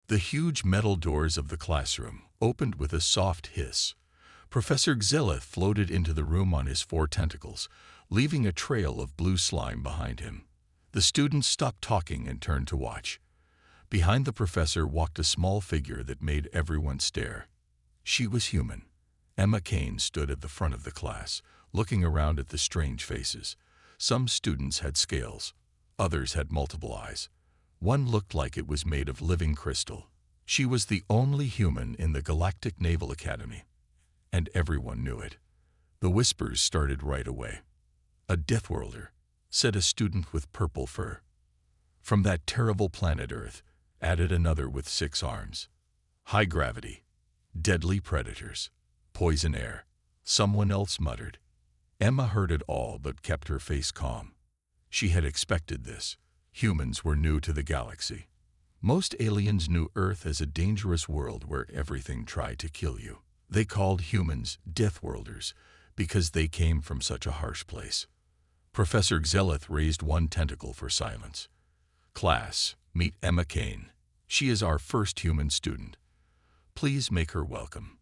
The huge metal doors of the classroom opened with a soft hiss. Professor Xelith floated into the room on his 4 tentacles, leaving a trail of blue slime behind him. The students stopped talking and turned to watch. Behind the professor walked a small figure that made everyone stare. She was human. Emma Kane stood at the front of the class, looking around at the strange faces. Some students had scales. Others had multiple eyes. One looked like it was made of living crystal. She was the only human in the Galactic Naval Academy, and everyone knew it. The whispers started right away. "A Deathworlder," said a student with purple fur. "From that terrible planet Earth," added another with 6 arms. "High gravity. Deadly predators. Poison air," someone else muttered. Emma heard it all but kept her face calm. She had expected this. Humans were new to the galaxy. Most aliens knew Earth as a dangerous world where everything tried to kill you. They called humans Deathworlders because they came from such a harsh place. Professor Xelith raised one tentacle for silence. "Class, meet Emma Kane. She is our first human student. Please make her welcome."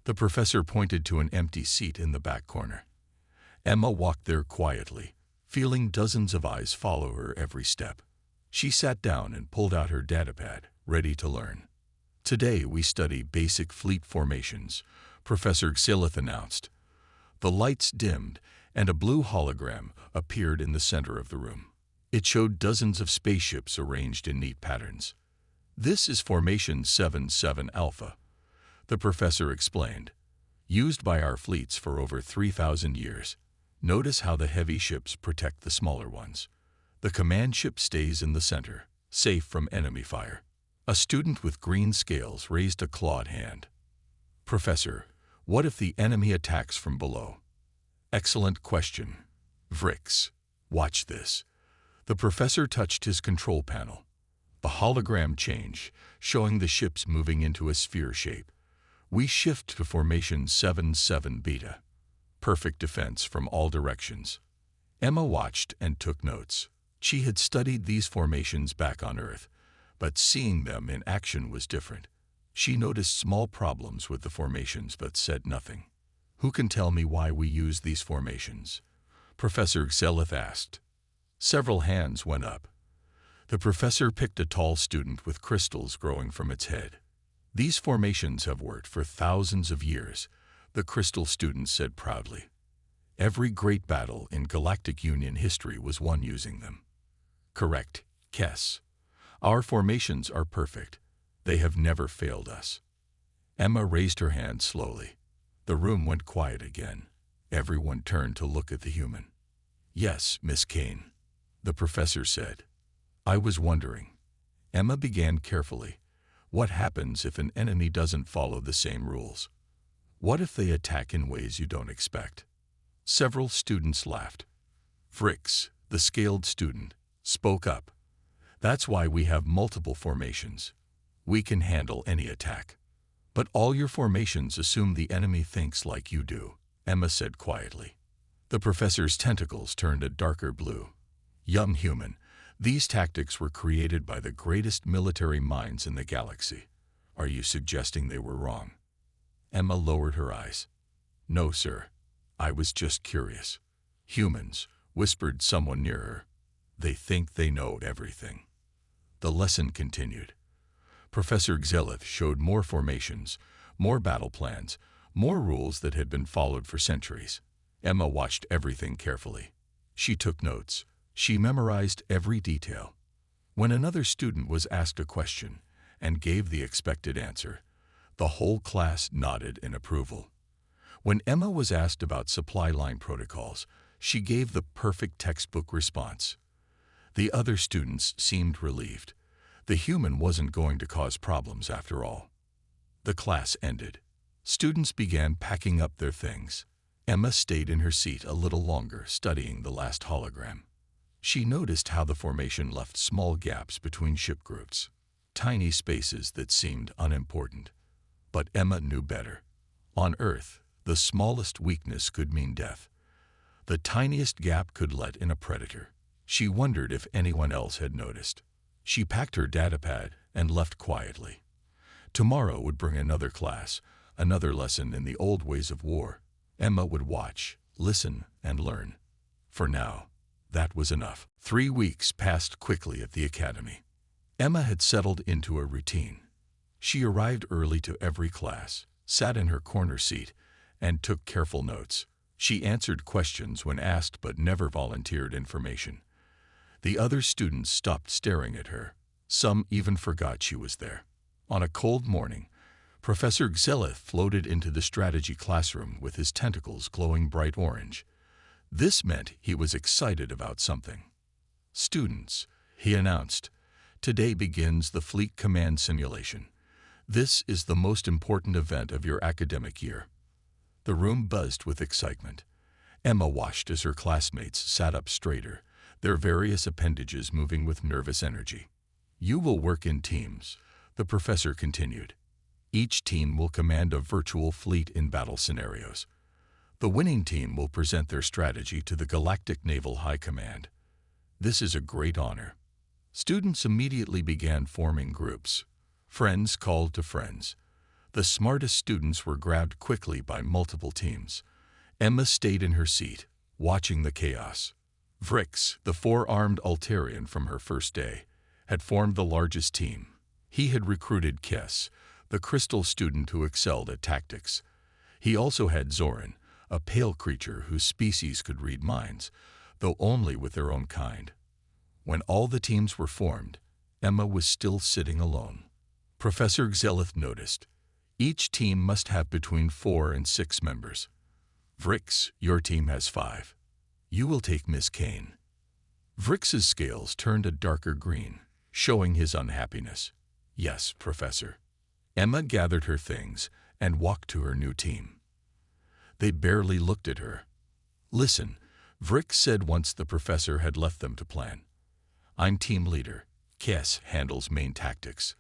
The professor pointed to an empty seat in the back corner. Emma walked there quietly, feeling dozens of eyes follow her every step. She sat down and pulled out her datapad, ready to learn. "Today we study basic fleet formations," Professor Xelith announced. The lights dimmed, and a blue hologram appeared in the center of the room. It showed dozens of spaceships arranged in neat patterns. "This is Formation 77 Alpha," the professor explained. "Used by our fleets for over 3,000 years. Notice how the heavy ships protect the smaller ones. The command ship stays in the center, safe from enemy fire." A student with green scales raised a clawed hand. "Professor, what if the enemy attacks from below?" "Excellent question. Vrix, watch this." The professor touched his control panel. The hologram changed, showing the ships moving into a sphere shape. "We shift to Formation 77 Beta. Perfect defense from all directions." Emma watched and took notes. She had studied these formations back on Earth, but seeing them in action was different. She noticed small problems with the formations but said nothing. "Who can tell me why we use these formations?" Professor Xelith asked. Several hands went up. The professor picked a tall student with crystals growing from its head. "These formations have worked for thousands of years," the crystal student said proudly. "Every great battle in Galactic Union history was won using them." "Correct, Kess. Our formations are perfect. They have never failed us." Emma raised her hand slowly. The room went quiet again. Everyone turned to look at the human. "Yes, Miss Kane," the professor said. "I was wondering." Emma began carefully. "What happens if an enemy doesn't follow the same rules? What if they attack in ways you don't expect?" Several students laughed. Vrix, the scaled student, spoke up. "That's why we have multiple formations. We can handle any attack." "But all your formations assume the enemy thinks like you do," Emma said quietly. The professor's tentacles turned a darker blue. "Young human, these tactics were created by the greatest military minds in the galaxy. Are you suggesting they were wrong?" Emma lowered her eyes. "No, sir. I was just curious." "Humans," whispered someone near her. "They think they know everything." The lesson continued. Professor Xelith showed more formations, more battle plans, more rules that had been followed for centuries. Emma watched everything carefully. She took notes. She memorized every detail. When another student was asked a question and gave the expected answer, the whole class nodded in approval. When Emma was asked about supply line protocols, she gave the perfect textbook response. The other students seemed relieved. The human wasn't going to cause problems after all. The class ended. Students began packing up their things. Emma stayed in her seat a little longer, studying the last hologram. She noticed how the formation left small gaps between ship groups, tiny spaces that seemed unimportant. But Emma knew better. On Earth, the smallest weakness could mean death. The tiniest gap could let in a predator. She wondered if anyone else had noticed. She packed her datapad and left quietly. Tomorrow would bring another class, another lesson in the old ways of war. Emma would watch, listen, and learn. For now, that was enough. 3 weeks passed quickly at the academy. Emma had settled into a routine. She arrived early to every class, sat in her corner seat, and took careful notes. She answered questions when asked but never volunteered information. The other students stopped staring at her. Some even forgot she was there. On a cold morning, Professor Xelith floated into the strategy classroom with his tentacles glowing bright orange. This meant he was excited about something. "Students," he announced, "today begins the Fleet Command Simulation. This is the most important event of your academic year." The room buzzed with excitement. Emma watched as her classmates sat up straighter, their various appendages moving with nervous energy. "You will work in teams," the professor continued. "Each team will command a virtual fleet in battle scenarios. The winning team will present their strategy to the Galactic Naval High Command. This is a great honor." Students immediately began forming groups. Friends called to friends. The smartest students were grabbed quickly by multiple teams. Emma stayed in her seat, watching the chaos. Vrix, the 4-armed Altarian from her first day, had formed the largest team. He had recruited Kess, the crystal student who excelled at tactics. He also had Zoran, a pale creature whose species could read minds, though only with their own kind. When all the teams were formed, Emma was still sitting alone. Professor Xelith noticed. Each team must have between 4 and 6 members. "Vrix, your team has 5. You will take Miss Kane." Vrix's scales turned a darker green, showing his unhappiness. "Yes, Professor." Emma gathered her things and walked to her new team. They barely looked at her. "Listen," Vrix said once the professor had left them to plan. "I'm team leader. Kess handles main tactics.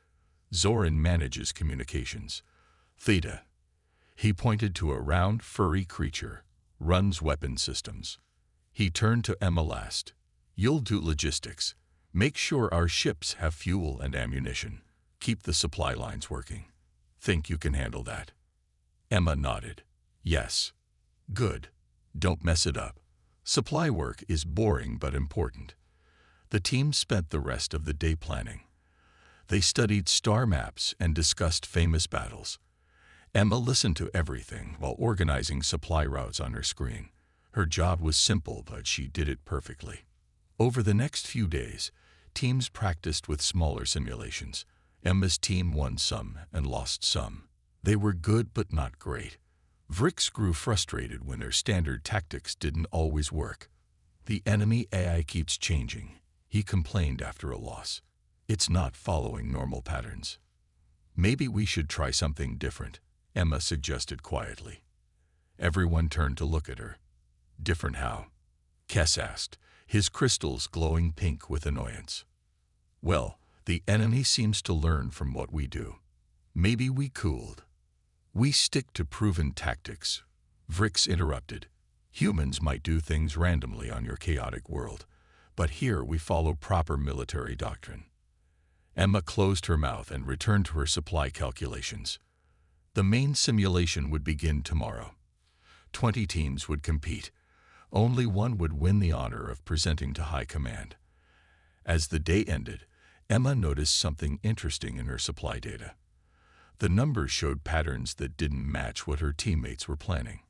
Zoran manages communications. Theta," he pointed to a round, furry creature, "runs weapon systems." He turned to Emma last. "You'll do logistics. Make sure our ships have fuel and ammunition. Keep the supply lines working. Think you can handle that?" Emma nodded. "Yes." "Good. Don't mess it up. Supply work is boring but important." The team spent the rest of the day planning. They studied star maps and discussed famous battles. Emma listened to everything while organizing supply routes on her screen. Her job was simple, but she did it perfectly. Over the next few days, teams practiced with smaller simulations. Emma's team won some and lost some. They were good but not great. Vrix grew frustrated when their standard tactics didn't always work. "The enemy AI keeps changing," he complained after a loss. "It's not following normal patterns." "Maybe we should try something different," Emma suggested quietly. Everyone turned to look at her. "Different how?" Kess asked, his crystals glowing pink with annoyance. "Well, the enemy seems to learn from what we do. Maybe we cooled." "We stick to proven tactics," Vrix interrupted. "Humans might do things randomly on your chaotic world, but here we follow proper military doctrine." Emma closed her mouth and returned to her supply calculations. The main simulation would begin tomorrow. 20 teams would compete. Only one would win the honor of presenting to High Command. As the day ended, Emma noticed something interesting in her supply data. The numbers showed patterns that didn't match what her teammates were planning.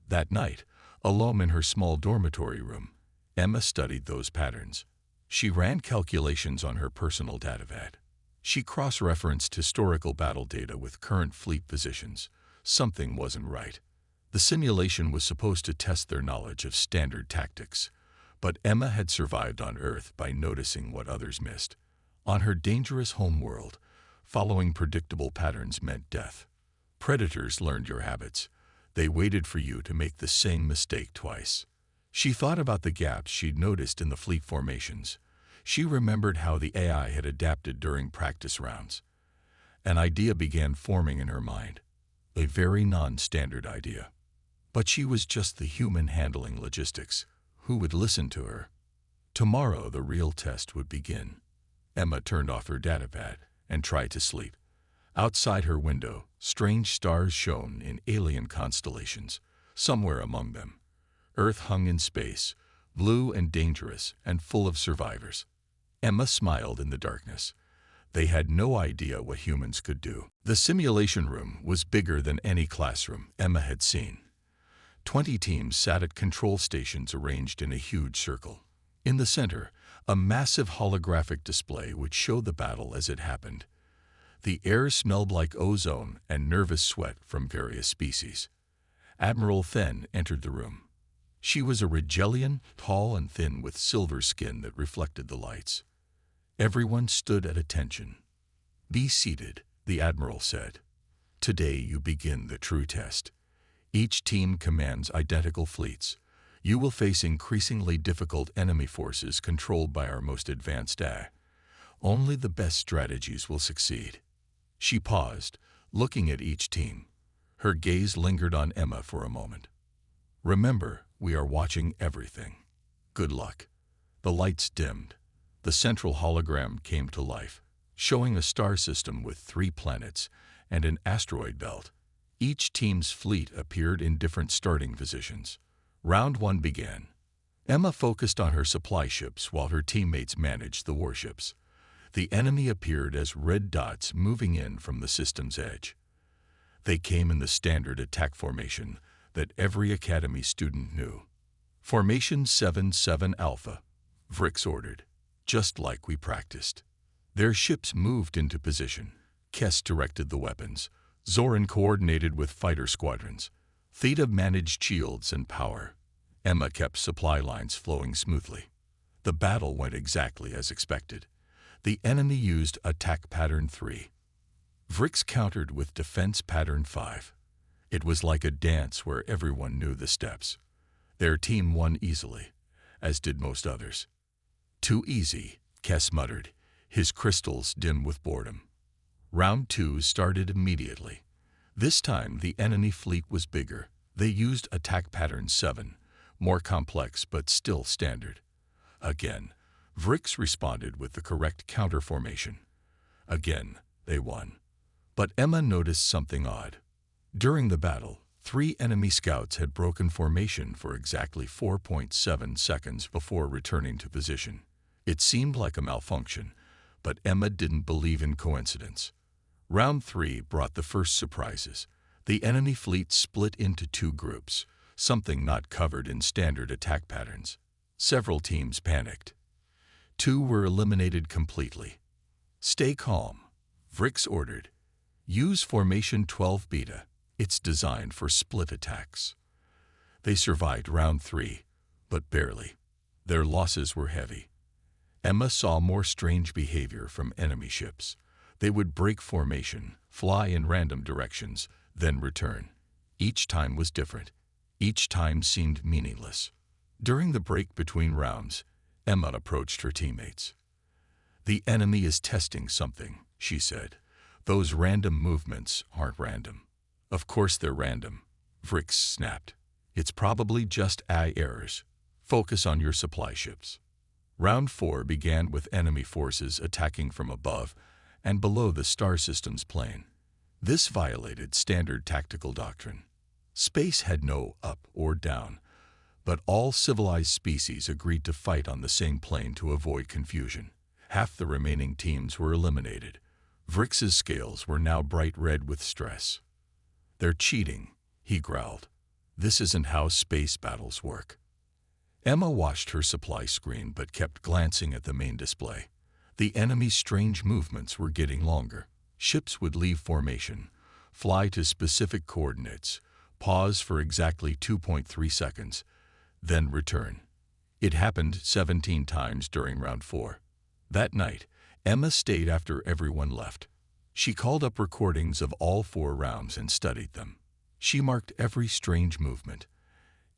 That night, alone in her small dormitory room, Emma studied those patterns. She ran calculations on her personal datapad. She cross-referenced historical battle data with current fleet positions. Something wasn't right. The simulation was supposed to test their knowledge of standard tactics, but Emma had survived on Earth by noticing what others missed. On her dangerous homeworld, following predictable patterns meant death. Predators learned your habits. They waited for you to make the same mistake twice. She thought about the gaps she'd noticed in the fleet formations. She remembered how the AI had adapted during practice rounds. An idea began forming in her mind, a very non-standard idea. But she was just the human handling logistics. Who would listen to her? Tomorrow the real test would begin. Emma turned off her datapad and tried to sleep. Outside her window, strange stars shone in alien constellations. Somewhere among them, Earth hung in space, blue and dangerous and full of survivors. Emma smiled in the darkness. They had no idea what humans could do. The simulation room was bigger than any classroom Emma had seen. 20 teams sat at control stations arranged in a huge circle. In the center, a massive holographic display would show the battle as it happened. The air smelled like ozone and nervous sweat from various species. Admiral Then entered the room. She was a Rigelian, tall and thin with silver skin that reflected the lights. Everyone stood at attention. "Be seated," the Admiral said. "Today you begin the true test. Each team commands identical fleets. You will face increasingly difficult enemy forces controlled by our most advanced AI. Only the best strategies will succeed." She paused, looking at each team. Her gaze lingered on Emma for a moment. "Remember, we are watching everything. Good luck." The lights dimmed. The central hologram came to life, showing a star system with 3 planets and an asteroid belt. Each team's fleet appeared in different starting positions. Round 1 began. Emma focused on her supply ships while her teammates managed the warships. The enemy appeared as red dots moving in from the system's edge. They came in the standard attack formation that every Academy student knew. "Formation 7-7 Alpha," Vrix ordered, "just like we practiced." Their ships moved into position. Kess directed the weapons. Zoran coordinated with fighter squadrons. Theta managed shields and power. Emma kept supply lines flowing smoothly. The battle went exactly as expected. The enemy used Attack Pattern 3. Vrix countered with Defense Pattern 5. It was like a dance where everyone knew the steps. Their team won easily, as did most others. "Too easy," Kess muttered, his crystals dim with boredom. Round 2 started immediately. This time the enemy fleet was bigger. They used Attack Pattern 7, more complex but still standard. Again, Vrix responded with the correct counter formation. Again, they won. But Emma noticed something odd. During the battle, 3 enemy scouts had broken formation for exactly 4.7 seconds before returning to position. It seemed like a malfunction, but Emma didn't believe in coincidence. Round 3 brought the first surprises. The enemy fleet split into 2 groups, something not covered in standard attack patterns. Several teams panicked. 2 were eliminated completely. "Stay calm," Vrix ordered. "Use Formation 12 Beta. It's designed for split attacks." They survived round 3, but barely. Their losses were heavy. Emma saw more strange behavior from enemy ships. They would break formation, fly in random directions, then return. Each time was different. Each time seemed meaningless. During the break between rounds, Emma approached her teammates. "The enemy is testing something," she said. "Those random movements aren't random." "Of course they're random," Vrix snapped. "It's probably just AI errors. Focus on your supply ships." Round 4 began with enemy forces attacking from above and below the star system's plane. This violated standard tactical doctrine. Space had no up or down, but all civilized species agreed to fight on the same plane to avoid confusion. Half the remaining teams were eliminated. Vrix's scales were now bright red with stress. "They're cheating," he growled. "This isn't how space battles work." Emma watched her supply screen but kept glancing at the main display. The enemy's strange movements were getting longer. Ships would leave formation, fly to specific coordinates, pause for exactly 2.3 seconds, then return. It happened 17 times during round 4. That night, Emma stayed after everyone left. She called up recordings of all 4 rounds and studied them. She marked every strange movement,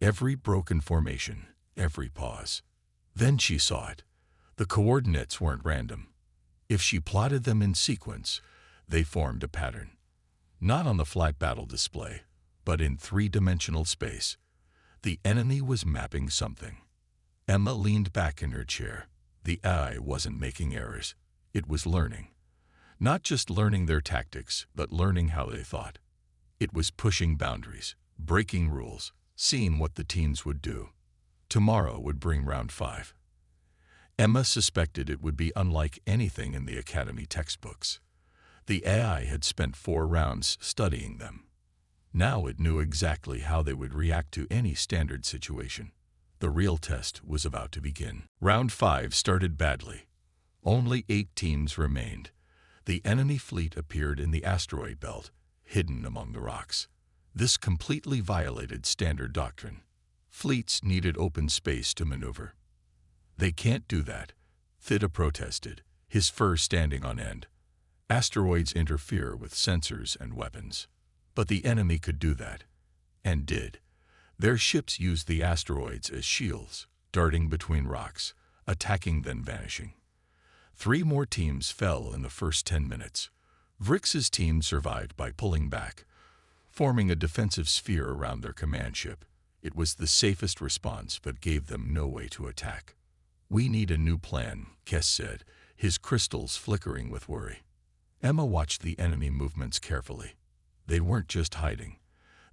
every broken formation, every pause. Then she saw it. The coordinates weren't random. If she plotted them in sequence, they formed a pattern. Not on the flat battle display, but in 3-dimensional space. The enemy was mapping something. Emma leaned back in her chair. The AI wasn't making errors. It was learning. Not just learning their tactics, but learning how they thought. It was pushing boundaries, breaking rules, seeing what the teams would do. Tomorrow would bring round 5. Emma suspected it would be unlike anything in the Academy textbooks. The AI had spent 4 rounds studying them. Now it knew exactly how they would react to any standard situation. The real test was about to begin. Round 5 started badly. Only 8 teams remained. The enemy fleet appeared in the asteroid belt, hidden among the rocks. This completely violated standard doctrine. Fleets needed open space to maneuver. They can't do that, Theta protested, his fur standing on end. Asteroids interfere with sensors and weapons. But the enemy could do that, and did. Their ships used the asteroids as shields, darting between rocks, attacking then vanishing. 3 more teams fell in the first 10 minutes. Vrix's team survived by pulling back, forming a defensive sphere around their command ship. It was the safest response, but gave them no way to attack. "We need a new plan," Kess said, his crystals flickering with worry. Emma watched the enemy movements carefully. They weren't just hiding.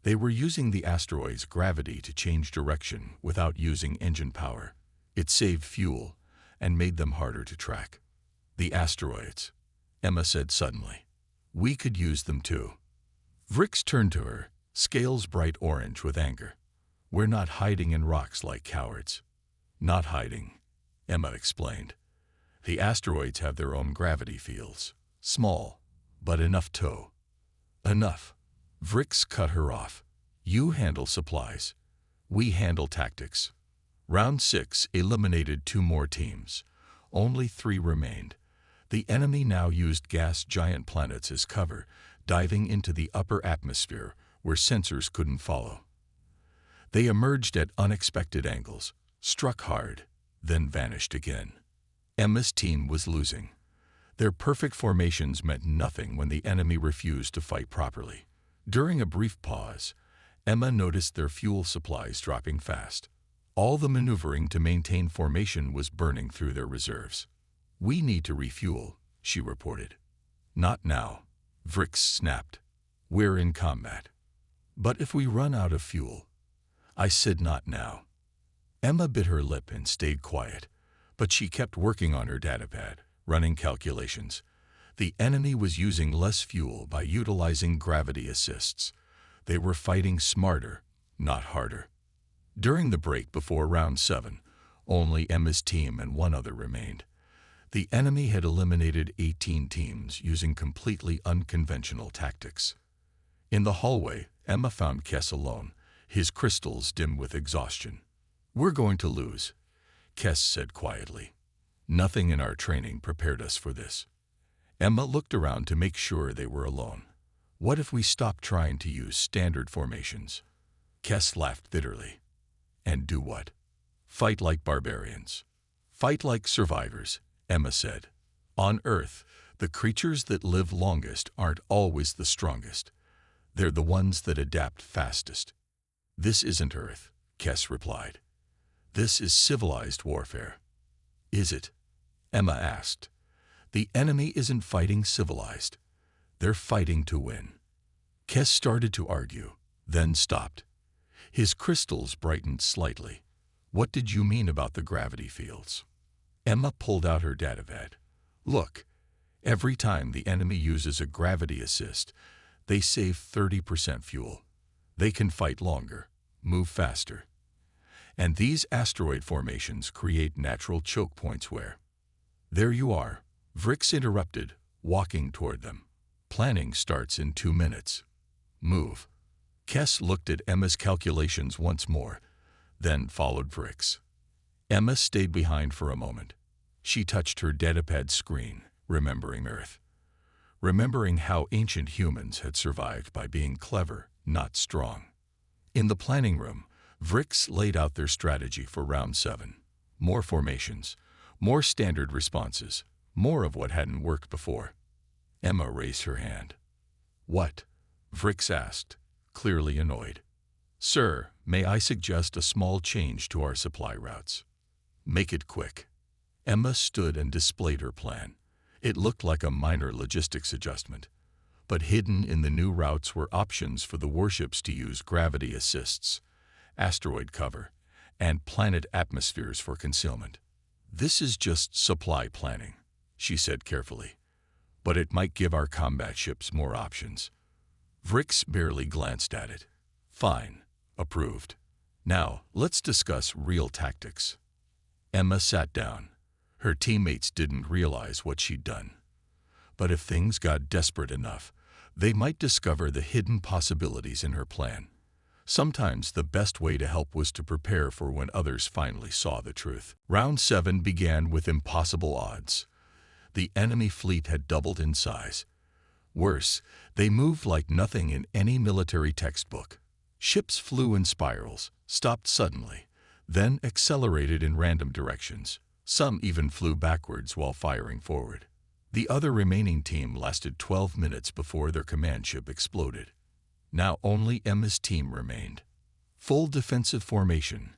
They were using the asteroid's gravity to change direction without using engine power. It saved fuel and made them harder to track. "The asteroids," Emma said suddenly. "We could use them too." Vrix turned to her, scales bright orange with anger. "We're not hiding in rocks like cowards." "Not hiding," Emma explained. "The asteroids have their own gravity fields. Small, but enough tow." "Enough." Vrix cut her off. "You handle supplies. We handle tactics." Round 6 eliminated 2 more teams. Only 3 remained. The enemy now used gas giant planets as cover, diving into the upper atmosphere where sensors couldn't follow. They emerged at unexpected angles, struck hard, then vanished again. Emma's team was losing. Their perfect formations meant nothing when the enemy refused to fight properly. During a brief pause, Emma noticed their fuel supplies dropping fast. All the maneuvering to maintain formation was burning through their reserves. "We need to refuel," she reported. "Not now," Vrix snapped. "We're in combat." "But if we run out of fuel?" "I said not now." Emma bit her lip and stayed quiet, but she kept working on her datapad, running calculations. The enemy was using less fuel by utilizing gravity assists. They were fighting smarter, not harder. During the break before round 7, only Emma's team and 1 other remained. The enemy had eliminated 18 teams using completely unconventional tactics. In the hallway, Emma found Kess alone, his crystals dim with exhaustion. "We're going to lose," Kess said quietly. "Nothing in our training prepared us for this." Emma looked around to make sure they were alone. "What if we stopped trying to use standard formations?" Kess laughed bitterly. "And do what?" "Fight like barbarians. Fight like survivors," Emma said. "On Earth, the creatures that live longest aren't always the strongest. They're the ones that adapt fastest." "This isn't Earth," Kess replied. "This is civilized warfare." "Is it?" Emma asked. "The enemy isn't fighting civilized. They're fighting to win." Kess started to argue, then stopped. His crystals brightened slightly. "What did you mean about the gravity fields?" Emma pulled out her datapad. "Look, every time the enemy uses a gravity assist, they save 30% fuel. They can fight longer, move faster. And these asteroid formations create natural choke points where—" "There you are," Vrix interrupted, walking toward them. "Planning starts in 2 minutes. Move." Kess looked at Emma's calculations once more, then followed Vrix. Emma stayed behind for a moment. She touched her datapad screen, remembering Earth. Remembering how ancient humans had survived by being clever, not strong. In the planning room, Vrix laid out their strategy for round 7. More formations, more standard responses, more of what hadn't worked before. Emma raised her hand. "What?" Vrix asked, clearly annoyed. "Sir, may I suggest a small change to our supply routes?" "Make it quick." Emma stood and displayed her plan. It looked like a minor logistics adjustment, but hidden in the new routes were options for the warships to use gravity assists, asteroid cover, and planet atmospheres for concealment. "This is just supply planning," she said carefully, "but it might give our combat ships more options." Vrix barely glanced at it. "Fine," approved. "Now, let's discuss real tactics." Emma sat down. Her teammates didn't realize what she'd done. But if things got desperate enough, they might discover the hidden possibilities in her plan. Sometimes the best way to help was to prepare for when others finally saw the truth. Round 7 began with impossible odds. The enemy fleet had doubled in size. Worse, they moved like nothing in any military textbook. Ships flew in spirals, stopped suddenly, then accelerated in random directions. Some even flew backwards while firing forward. The other remaining team lasted 12 minutes before their command ship exploded. Now only Emma's team remained. "Full defensive formation,"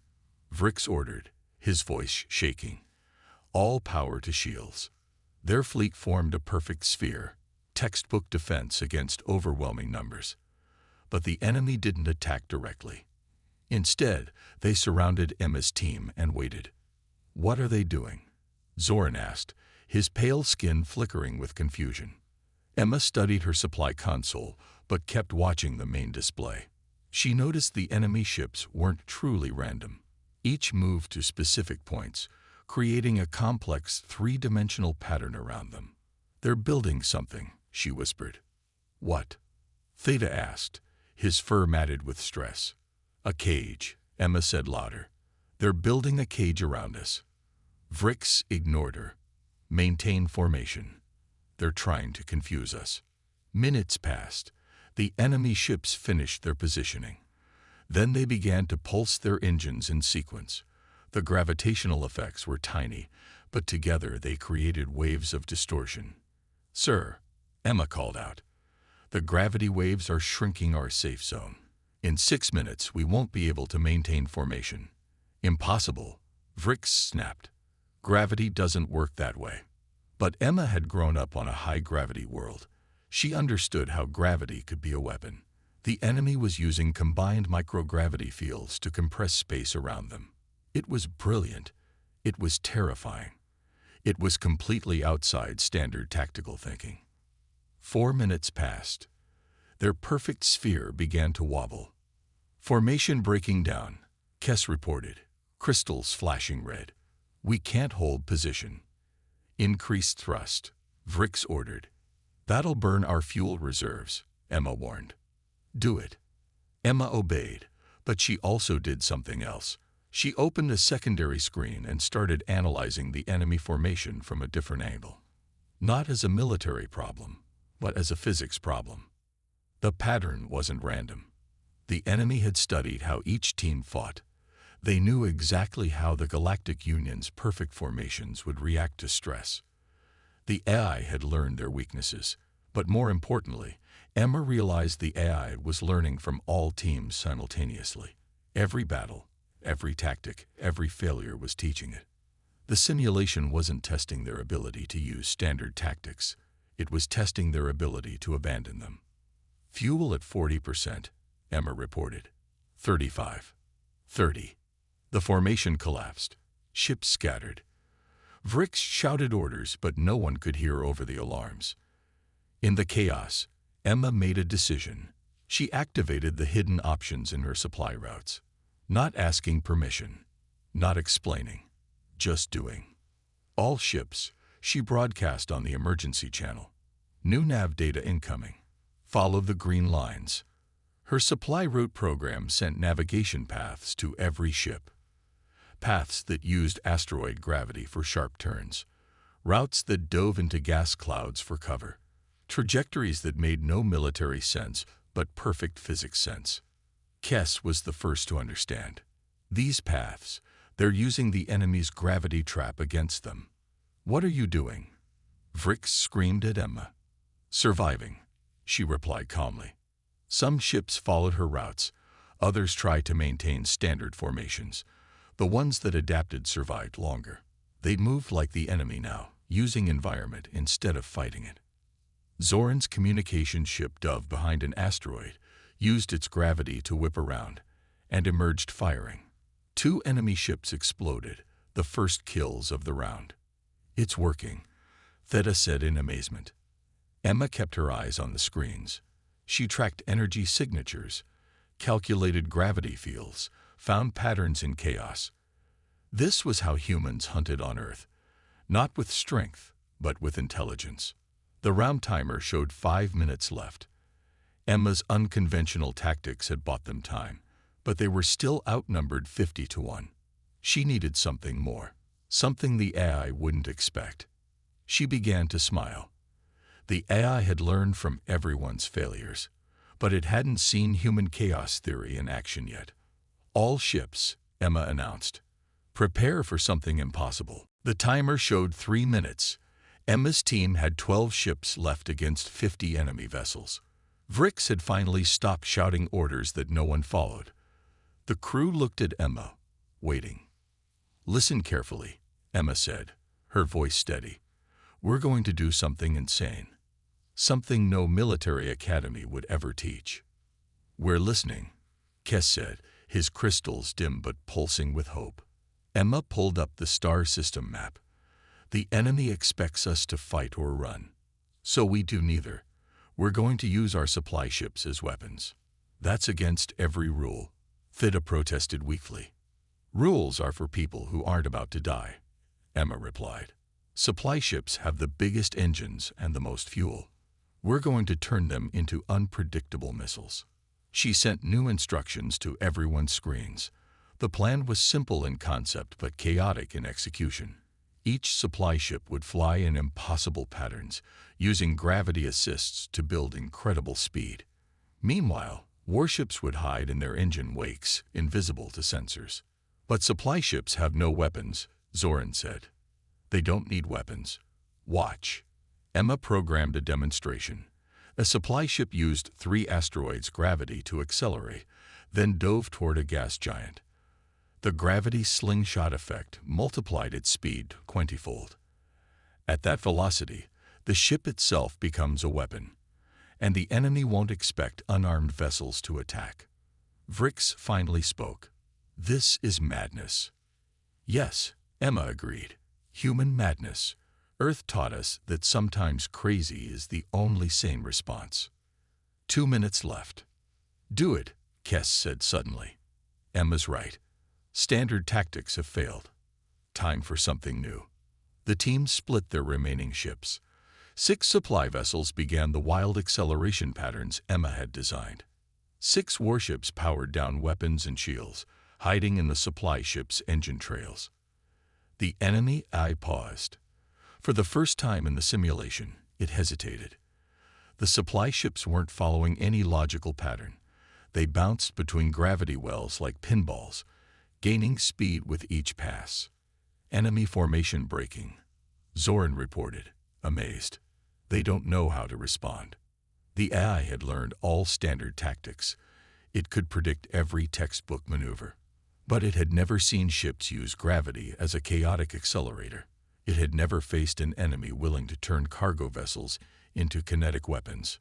Vrix ordered, his voice shaking. "All power to shields." Their fleet formed a perfect sphere, textbook defense against overwhelming numbers. But the enemy didn't attack directly. Instead, they surrounded Emma's team and waited. "What are they doing?" Zoran asked, his pale skin flickering with confusion. Emma studied her supply console, but kept watching the main display. She noticed the enemy ships weren't truly random. Each moved to specific points, creating a complex three-dimensional pattern around them. "They're building something," she whispered. "What?" Theta asked, his fur matted with stress. "A cage," Emma said louder. "They're building a cage around us." Vrix ignored her. "Maintain formation. They're trying to confuse us." Minutes passed. The enemy ships finished their positioning. Then they began to pulse their engines in sequence. The gravitational effects were tiny, but together they created waves of distortion. "Sir," Emma called out, "the gravity waves are shrinking our safe zone. In 6 minutes we won't be able to maintain formation." "Impossible," Vrix snapped. "Gravity doesn't work that way." But Emma had grown up on a high-gravity world. She understood how gravity could be a weapon. The enemy was using combined microgravity fields to compress space around them. It was brilliant. It was terrifying. It was completely outside standard tactical thinking. 4 minutes passed. Their perfect sphere began to wobble. "Formation breaking down," Kess reported, crystals flashing red. "We can't hold position." "Increased thrust," Vrix ordered. "That'll burn our fuel reserves," Emma warned. "Do it." Emma obeyed, but she also did something else. She opened a secondary screen and started analyzing the enemy formation from a different angle. Not as a military problem, but as a physics problem. The pattern wasn't random. The enemy had studied how each team fought. They knew exactly how the Galactic Union's perfect formations would react to stress. The AI had learned their weaknesses, but more importantly, Emma realized the AI was learning from all teams simultaneously. Every battle, every tactic, every failure was teaching it. The simulation wasn't testing their ability to use standard tactics. It was testing their ability to abandon them. "Fuel at 40%, Emma reported. 35. 30. The formation collapsed. Ships scattered. Vrix shouted orders, but no one could hear over the alarms. In the chaos, Emma made a decision. She activated the hidden options in her supply routes. Not asking permission, not explaining, just doing. "All ships," she broadcast on the emergency channel. "New nav data incoming. Follow the green lines." Her supply route program sent navigation paths to every ship. Paths that used asteroid gravity for sharp turns. Routes that dove into gas clouds for cover. Trajectories that made no military sense, but perfect physics sense. Kess was the first to understand. These paths, they're using the enemy's gravity trap against them. "What are you doing?" Vrix screamed at Emma. "Surviving," she replied calmly. Some ships followed her routes. Others tried to maintain standard formations. The ones that adapted survived longer. They'd moved like the enemy now, using environment instead of fighting it. Zoran's communication ship dove behind an asteroid, used its gravity to whip around, and emerged firing. 2 enemy ships exploded, the first kills of the round. "It's working," Theta said in amazement. Emma kept her eyes on the screens. She tracked energy signatures, calculated gravity fields, found patterns in chaos. This was how humans hunted on Earth, not with strength, but with intelligence. The round timer showed 5 minutes left. Emma's unconventional tactics had bought them time, but they were still outnumbered 50-1. She needed something more, something the AI wouldn't expect. She began to smile. The AI had learned from everyone's failures, but it hadn't seen human chaos theory in action yet. "All ships," Emma announced. "Prepare for something impossible." The timer showed 3 minutes. Emma's team had 12 ships left against 50 enemy vessels. Vrix had finally stopped shouting orders that no one followed. The crew looked at Emma, waiting. "Listen carefully," Emma said, her voice steady. "We're going to do something insane. Something no military academy would ever teach." "We're listening," Kes said, his crystals dim but pulsing with hope. Emma pulled up the star system map. "The enemy expects us to fight or run. So we do neither. We're going to use our supply ships as weapons." "That's against every rule," Theta protested weakly. "Rules are for people who aren't about to die," Emma replied. "Supply ships have the biggest engines and the most fuel. We're going to turn them into unpredictable missiles." She sent new instructions to everyone's screens. The plan was simple in concept but chaotic in execution. Each supply ship would fly in impossible patterns, using gravity assists to build incredible speed. Meanwhile, warships would hide in their engine wakes, invisible to sensors. "But supply ships have no weapons," Zoran said. "They don't need weapons. Watch." Emma programmed a demonstration. A supply ship used 3 asteroids' gravity to accelerate, then dove toward a gas giant. The gravity slingshot effect multiplied its speed 20-fold. At that velocity, the ship itself becomes a weapon, and the enemy won't expect unarmed vessels to attack. Vrix finally spoke. "This is madness." "Yes," Emma agreed. "Human madness. Earth taught us that sometimes crazy is the only sane response." 2 minutes left. "Do it," Kes said suddenly. "Emma's right. Standard tactics have failed. Time for something new." The team split their remaining ships. 6 supply vessels began the wild acceleration patterns Emma had designed. 6 warships powered down weapons and shields, hiding in the supply ship's engine trails. The enemy eye paused. For the first time in the simulation, it hesitated. The supply ships weren't following any logical pattern. They bounced between gravity wells like pinballs, gaining speed with each pass. "Enemy formation breaking," Zoran reported, amazed. "They don't know how to respond." The AI had learned all standard tactics. It could predict every textbook maneuver. But it had never seen ships use gravity as a chaotic accelerator. It had never faced an enemy willing to turn cargo vessels into kinetic weapons.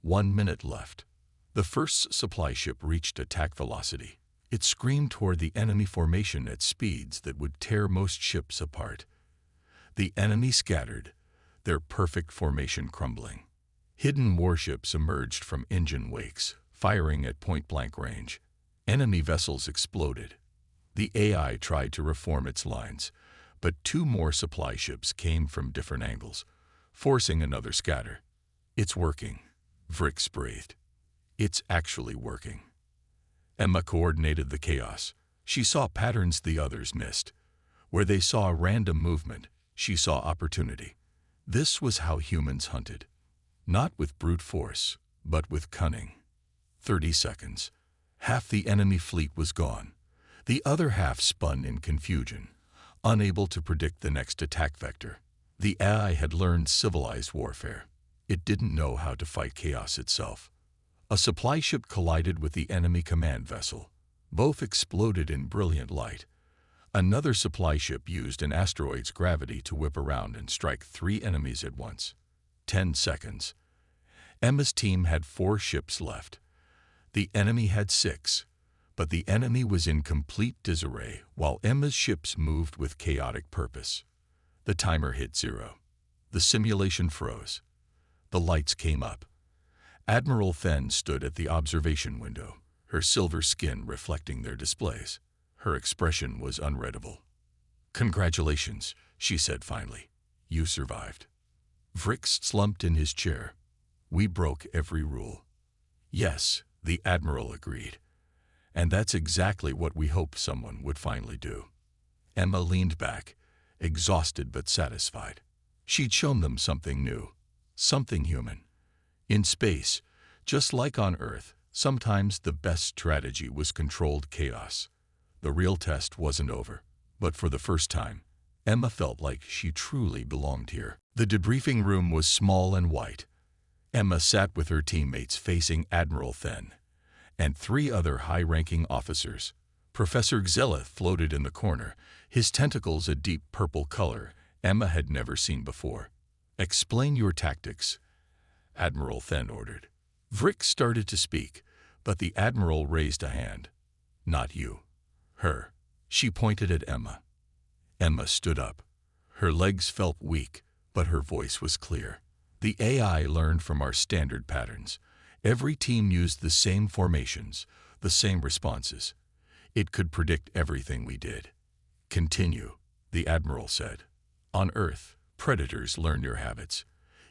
1 minute left. The first supply ship reached attack velocity. It screamed toward the enemy formation at speeds that would tear most ships apart. The enemy scattered, their perfect formation crumbling. Hidden warships emerged from engine wakes, firing at point-blank range. Enemy vessels exploded. The AI tried to reform its lines, but 2 more supply ships came from different angles, forcing another scatter. "It's working," Vrix breathed. "It's actually working." Emma coordinated the chaos. She saw patterns the others missed. Where they saw random movement, she saw opportunity. This was how humans hunted. Not with brute force, but with cunning. 30 seconds. Half the enemy fleet was gone. The other half spun in confusion, unable to predict the next attack vector. The AI had learned civilized warfare. It didn't know how to fight chaos itself. A supply ship collided with the enemy command vessel. Both exploded in brilliant light. Another supply ship used an asteroid's gravity to whip around and strike 3 enemies at once. 10 seconds. Emma's team had 4 ships left. The enemy had 6, but the enemy was in complete disarray while Emma's ships moved with chaotic purpose. The timer hit 0. The simulation froze. The lights came up. Admiral Then stood at the observation window, her silver skin reflecting their displays. Her expression was unreadable. "Congratulations," she said finally. "You survived." Vrix slumped in his chair. "We broke every rule." "Yes," the Admiral agreed. "And that's exactly what we hoped someone would finally do." Emma leaned back, exhausted but satisfied. She'd shown them something new, something human. In space, just like on Earth, sometimes the best strategy was controlled chaos. The real test wasn't over, but for the first time, Emma felt like she truly belonged here. The debriefing room was small and white. Emma sat with her teammates facing Admiral Then and 3 other high-ranking officers. Professor Xelith floated in the corner, his tentacles a deep purple color Emma had never seen before. "Explain your tactics," Admiral Then ordered. Vrix started to speak, but the Admiral raised a hand. "Not you. Her." She pointed at Emma. Emma stood up. Her legs felt weak, but her voice was clear. "The AI learned from our standard patterns. Every team used the same formations, the same responses. It could predict everything we did." "Continue," the Admiral said. "On Earth, predators learn your habits.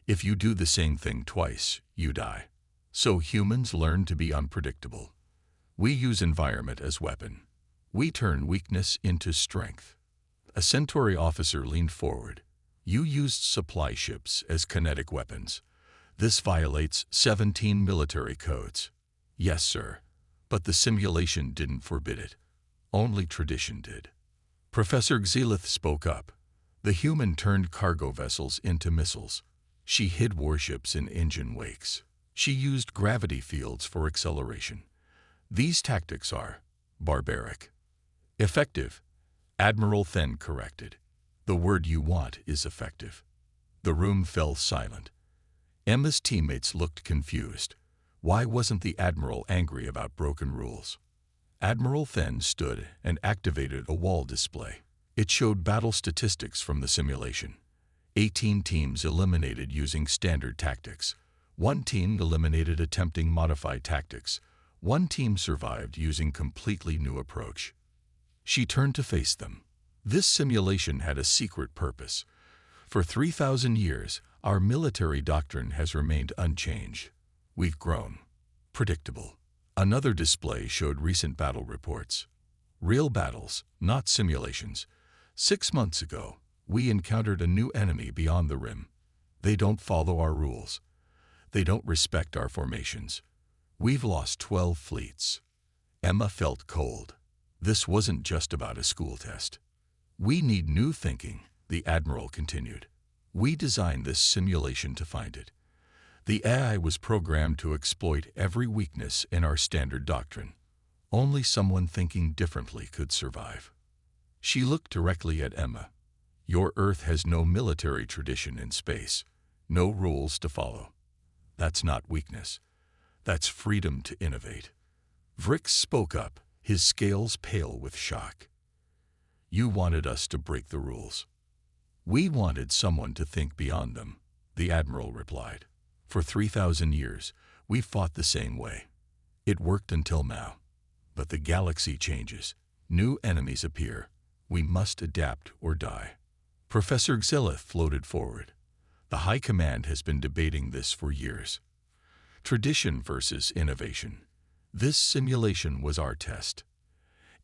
If you do the same thing twice, you die. So humans learn to be unpredictable. We use environment as weapon. We turn weakness into strength." A Centauri officer leaned forward. "You used supply ships as kinetic weapons. This violates 17 military codes." "Yes, sir. But the simulation didn't forbid it. Only tradition did." Professor Xelith spoke up. "The human turned cargo vessels into missiles. She hid warships in engine wakes. She used gravity fields for acceleration. These tactics are barbaric." "Effective," Admiral Then corrected. "The word you want is effective." The room fell silent. Emma's teammates looked confused. Why wasn't the Admiral angry about broken rules? Admiral Then stood and activated a wall display. It showed battle statistics from the simulation. 18 teams eliminated using standard tactics. 1 team eliminated attempting modified tactics. 1 team survived using completely new approach. She turned to face them. "This simulation had a secret purpose. For 3,000 years, our military doctrine has remained unchanged. We've grown. Predictable." Another display showed recent battle reports. Real battles, not simulations. 6 months ago, we encountered a new enemy beyond the rim. They don't follow our rules. They don't respect our formations. We've lost 12 fleets. Emma felt cold. This wasn't just about a school test. "We need new thinking," the Admiral continued. "We designed this simulation to find it. The AI was programmed to exploit every weakness in our standard doctrine. Only someone thinking differently could survive." She looked directly at Emma. "Your Earth has no military tradition in space, no rules to follow. That's not weakness. That's freedom to innovate." Vrix spoke up, his scales pale with shock. "You wanted us to break the rules." "We wanted someone to think beyond them," the Admiral replied. "For 3,000 years, we've fought the same way. It worked until now. But the galaxy changes. New enemies appear. We must adapt or die." Professor Xelith floated forward. "The High Command has been debating this for years. Tradition versus innovation. This simulation was our test.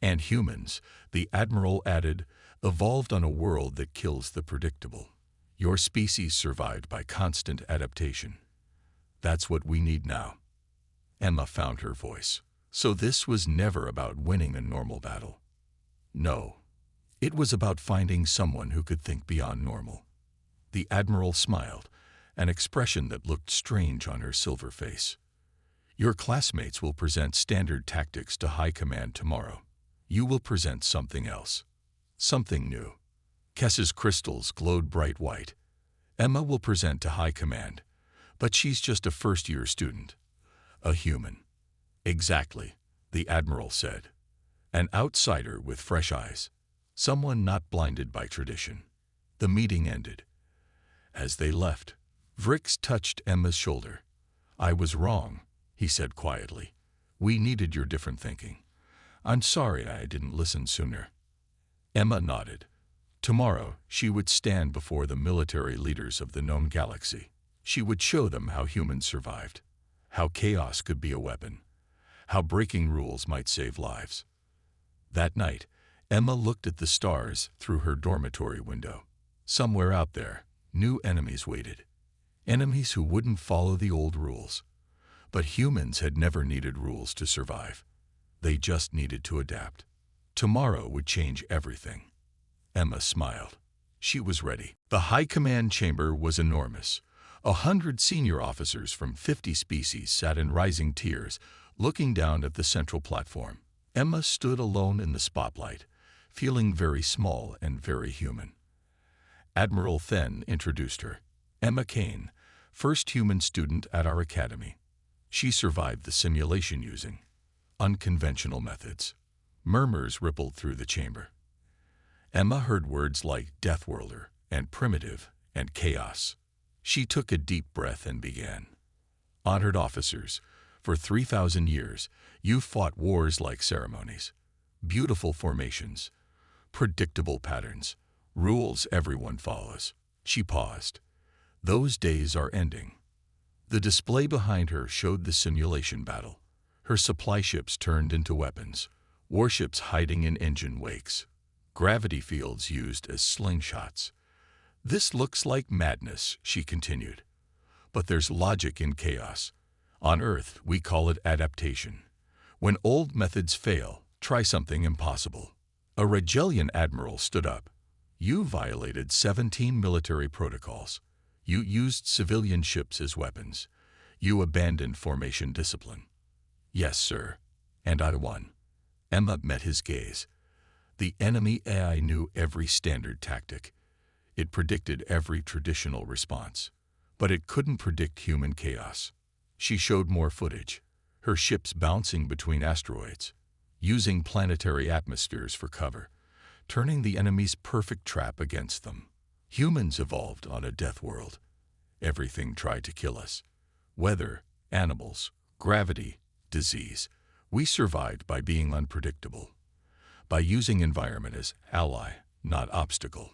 And humans," the Admiral added, "evolved on a world that kills the predictable. Your species survived by constant adaptation. That's what we need now." Emma found her voice. "So this was never about winning a normal battle." "No. It was about finding someone who could think beyond normal." The Admiral smiled, an expression that looked strange on her silver face. "Your classmates will present standard tactics to High Command tomorrow. You will present something else." Something new. Kess's crystals glowed bright white. Emma will present to High Command, but she's just a first-year student. A human. Exactly, the Admiral said. An outsider with fresh eyes. Someone not blinded by tradition. The meeting ended. As they left, Vrix touched Emma's shoulder. I was wrong, he said quietly. We needed your different thinking. I'm sorry I didn't listen sooner. Emma nodded. Tomorrow, she would stand before the military leaders of the known galaxy. She would show them how humans survived, how chaos could be a weapon, how breaking rules might save lives. That night, Emma looked at the stars through her dormitory window. Somewhere out there, new enemies waited. Enemies who wouldn't follow the old rules. But humans had never needed rules to survive. They just needed to adapt. Tomorrow would change everything. Emma smiled. She was ready. The High Command chamber was enormous. 100 senior officers from 50 species sat in rising tiers, looking down at the central platform. Emma stood alone in the spotlight, feeling very small and very human. Admiral Then introduced her. Emma Kane, first human student at our academy. She survived the simulation using unconventional methods. Murmurs rippled through the chamber. Emma heard words like Deathworlder and primitive and chaos. She took a deep breath and began. Honored officers, for 3,000 years, you fought wars like ceremonies. Beautiful formations, predictable patterns, rules everyone follows. She paused. Those days are ending. The display behind her showed the simulation battle. Her supply ships turned into weapons, warships hiding in engine wakes, gravity fields used as slingshots. This looks like madness, she continued. But there's logic in chaos. On Earth, we call it adaptation. When old methods fail, try something impossible. A Regelian admiral stood up. You violated 17 military protocols. You used civilian ships as weapons. You abandoned formation discipline. Yes, sir. And I won. Emma met his gaze. The enemy AI knew every standard tactic. It predicted every traditional response. But it couldn't predict human chaos. She showed more footage, her ships bouncing between asteroids, using planetary atmospheres for cover, turning the enemy's perfect trap against them. Humans evolved on a death world. Everything tried to kill us. Weather, animals, gravity, disease. We survived by being unpredictable, by using environment as ally, not obstacle.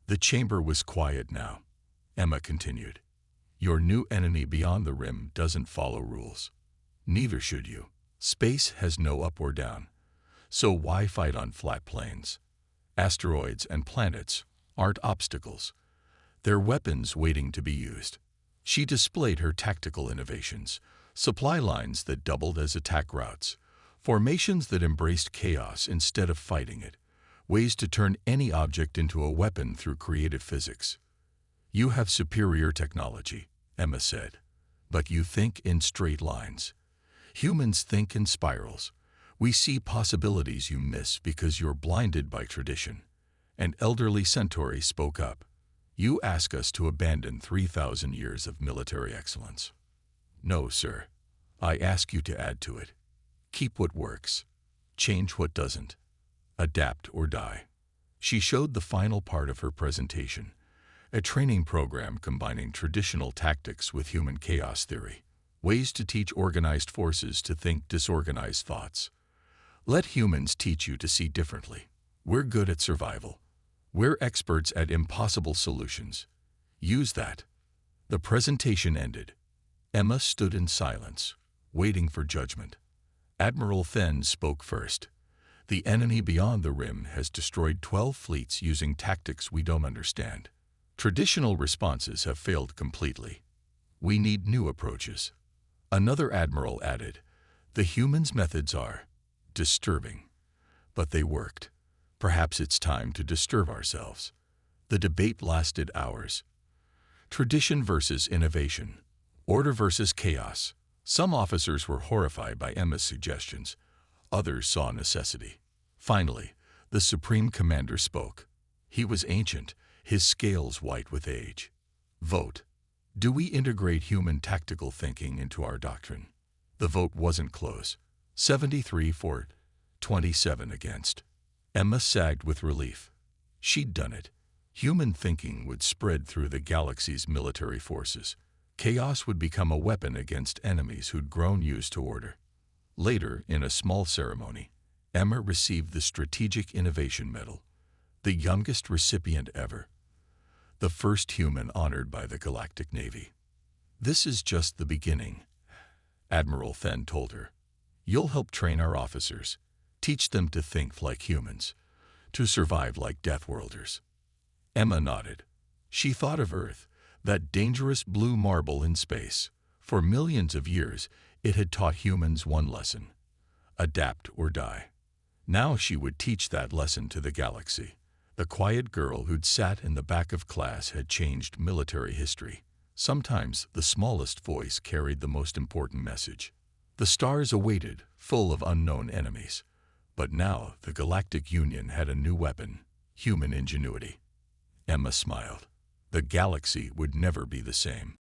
The chamber was quiet now. Emma continued. Your new enemy beyond the rim doesn't follow rules. Neither should you. Space has no up or down. So why fight on flat plains? Asteroids and planets aren't obstacles. They're weapons waiting to be used. She displayed her tactical innovations, supply lines that doubled as attack routes, formations that embraced chaos instead of fighting it, ways to turn any object into a weapon through creative physics. You have superior technology, Emma said, but you think in straight lines. Humans think in spirals. We see possibilities you miss because you're blinded by tradition. An elderly Centauri spoke up. You ask us to abandon 3,000 years of military excellence. No, sir. I ask you to add to it. Keep what works. Change what doesn't. Adapt or die. She showed the final part of her presentation, a training program combining traditional tactics with human chaos theory, ways to teach organized forces to think disorganized thoughts. Let humans teach you to see differently. We're good at survival. We're experts at impossible solutions. Use that. The presentation ended. Emma stood in silence, waiting for judgment. Admiral Then spoke first. The enemy beyond the rim has destroyed 12 fleets using tactics we don't understand. Traditional responses have failed completely. We need new approaches. Another admiral added, the humans' methods are disturbing, but they worked. Perhaps it's time to disturb ourselves. The debate lasted hours. Tradition versus innovation. Order versus chaos. Some officers were horrified by Emma's suggestions. Others saw necessity. Finally, The Supreme Commander spoke. He was ancient, his scales white with age. Vote. Do we integrate human tactical thinking into our doctrine? The vote wasn't close. 73 for, 27 against. Emma sagged with relief. She'd done it. Human thinking would spread through the galaxy's military forces. Chaos would become a weapon against enemies who'd grown used to order. Later, in a small ceremony, Emma received the Strategic Innovation Medal, the youngest recipient ever, the first human honored by the Galactic Navy. This is just the beginning, Admiral Fenn told her. You'll help train our officers, teach them to think like humans, to survive like Deathworlders. Emma nodded. She thought of Earth, that dangerous blue marble in space. For millions of years, it had taught humans one lesson: adapt or die. Now she would teach that lesson to the galaxy. The quiet girl who'd sat in the back of class had changed military history. Sometimes the smallest voice carried the most important message. The stars awaited, full of unknown enemies. But now the Galactic Union had a new weapon: human ingenuity. Emma smiled. The galaxy would never be the same.